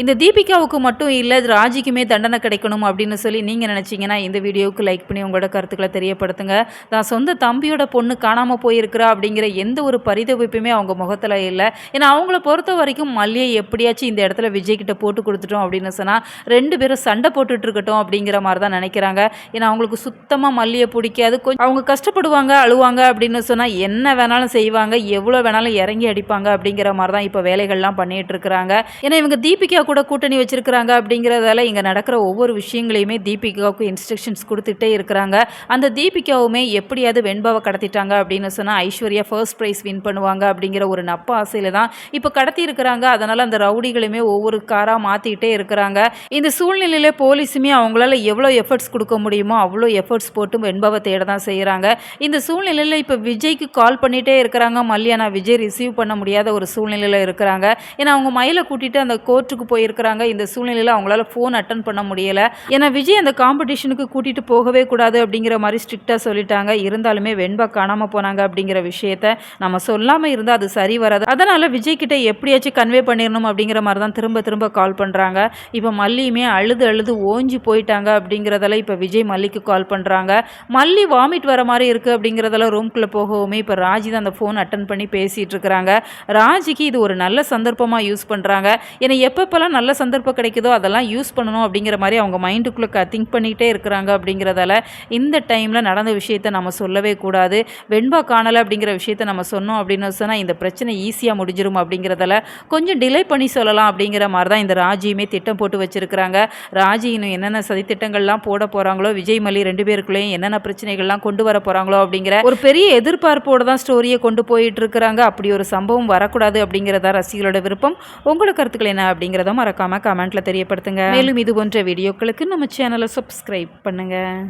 இந்த தீபிகாவுக்கு மட்டும் இல்லை, ராஜிக்குமே தண்டனை கிடைக்கணும் அப்படின்னு சொல்லி நீங்கள் நினச்சிங்கன்னா இந்த வீடியோவுக்கு லைக் பண்ணி உங்களோட கருத்துக்களை தெரியப்படுத்துங்க. தான் சொந்த தம்பியோட பொண்ணு காணாமல் போயிருக்கிறா அப்படிங்கிற எந்த ஒரு பரிதவிப்புமே அவங்க முகத்தில் இல்லை. ஏன்னா அவங்கள பொறுத்த வரைக்கும் மல்லியை எப்படியாச்சும் இந்த இடத்துல விஜய் கிட்ட போட்டு கொடுத்துட்டோம் அப்படின்னு சொன்னால் 2 பேரும் சண்டை போட்டுட்டு இருக்கட்டும் அப்படிங்கிற மாதிரி தான் நினைக்கிறாங்க. ஏன்னா அவங்களுக்கு சுத்தமாக மல்லியை பிடிக்காது. கொஞ்சம் அவங்க கஷ்டப்படுவாங்க, அழுவாங்க அப்படின்னு சொன்னால் என்ன வேணாலும் செய்வாங்க, எவ்வளோ வேணாலும் இறங்கி அடிப்பாங்க அப்படிங்கிற மாதிரி தான் இப்போ வேலைகள்லாம் பண்ணிட்டு இருக்கிறாங்க. ஏன்னா இவங்க தீபிகா கூட கூட்டணி வச்சிருக்கிறாங்க அப்படிங்கிறதால இங்கே நடக்கிற ஒவ்வொரு விஷயங்களையுமே தீபிகாவுக்கு இன்ஸ்ட்ரக்ஷன்ஸ் கொடுத்துட்டே இருக்கிறாங்க. அந்த தீபிகாவுமே எப்படியாவது வெண்பாவை கடத்திட்டாங்க அப்படின்னு சொன்னால் ஐஸ்வர்யா ஃபர்ஸ்ட் ப்ரைஸ் வின் பண்ணுவாங்க அப்படிங்கிற ஒரு நப்ப ஆசையில் தான் இப்போ கடத்தி இருக்கிறாங்க. அதனால் அந்த ரவுடிகளுமே ஒவ்வொரு காராக மாற்றிக்கிட்டே இருக்கிறாங்க. இந்த சூழ்நிலையில் போலீஸுமே அவங்களால எவ்வளோ எஃபர்ட்ஸ் கொடுக்க முடியுமோ அவ்வளோ எஃபர்ட்ஸ் போட்டு வெண்பாவை தேட தான் செய்கிறாங்க. இந்த சூழ்நிலையில் இப்போ விஜய்க்கு கால் பண்ணிகிட்டே இருக்கிறாங்க மல்லியானா. விஜய் ரிசீவ் பண்ண முடியாத ஒரு சூழ்நிலையில் இருக்கிறாங்க. ஏன்னா அவங்க மயிலை கூட்டிகிட்டு அந்த கோர்ட்டுக்கு போயிருக்கிறாங்க. இந்த சூழ்நிலையில் அவங்களால ஃபோன் அட்டன் பண்ண முடியலை. ஏன்னா விஜய் அந்த காம்படிஷனுக்கு கூட்டிகிட்டு போகவே கூடாது அப்படிங்கிற மாதிரி ஸ்ட்ரிக்டாக சொல்லிட்டாங்க. இருந்தாலுமே வெண்பா காணாமல் போனாங்க அப்படிங்கிற விஷயத்த நம்ம சொல்லாமல் இருந்தால் அது சரி வராது. அதனால் விஜய் கிட்ட எப்படியாச்சும் கன்வே பண்ணிடணும் அப்படிங்கிற மாதிரி தான் திரும்ப திரும்ப கால் பண்ணுறாங்க. இப்போ மல்லியுமே அழுது அழுது ஓஞ்சி போயிட்டாங்க அப்படிங்கிறதால இப்போ விஜய் மல்லிக்கு கால் பண்ணுறாங்க. மல்லி வாமிட் வர மாதிரி இருக்குது அப்படிங்கிறதால ரூம்குள்ளே போகவுமே இப்போ ராஜி தான் அந்த ஃபோன் அட்டன் பண்ணி பேசிகிட்டு இருக்கிறாங்க. ராஜிக்கு இது ஒரு நல்ல சந்தர்ப்பமாக யூஸ் பண்ணுறாங்க. ஏன்னா எப்பப்பெல்லாம் நல்ல சந்தர்ப்பம் கிடைக்குதோ அதெல்லாம் யூஸ் பண்ணணும் அப்படிங்கிற மாதிரி அவங்க மைண்டுக்குள்ளே திங்க் பண்ணிகிட்டே இருக்கிறாங்க. அப்படிங்கிறதால இந்த டைமில் நடந்த விஷயத்தை நம்ம சொல்லவே கூடாது. வெண்பா காணலை அப்படிங்கிற விஷயத்தை நம்ம சொன்னோம் அப்படின்னு சொன்னால் இந்த பிரச்சனை ஈஸியாக முடிஞ்சிரும் அப்படிங்கிறதால கொஞ்சம் டிலே பண்ணி சொல்லலாம் அப்படிங்கிற மாதிரி தான் இந்த ராஜியுமே திட்டம் போட்டு வச்சுருக்கிறாங்க. ராஜி இன்னும் என்னென்ன சதித்திட்டங்கள்லாம் போட போகிறாங்களோ, விஜய் மல்லி 2 பேருக்குள்ளேயும் என்னென்ன பிரச்சனைகள்லாம் கொண்டு வர போகிறாங்களோ அப்படிங்கிற ஒரு பெரிய எதிர்பார்ப்போடு தான் ஸ்டோரியை கொண்டு போயிட்டு இருக்கிறாங்க. அப்படி ஒரு சம்பவம் வரக்கூடாது அப்படிங்கிறதா ரசிகர்களோட விருப்பம். உங்களோட கருத்துக்கள் என்ன அப்படிங்கிறத மறக்காமல் கமெண்ட்டில் தெரியப்படுத்துங்க. மேலும் இது போன்ற வீடியோக்களுக்கு நம்ம சேனலை சப்ஸ்கிரைப் பண்ணுங்கள்.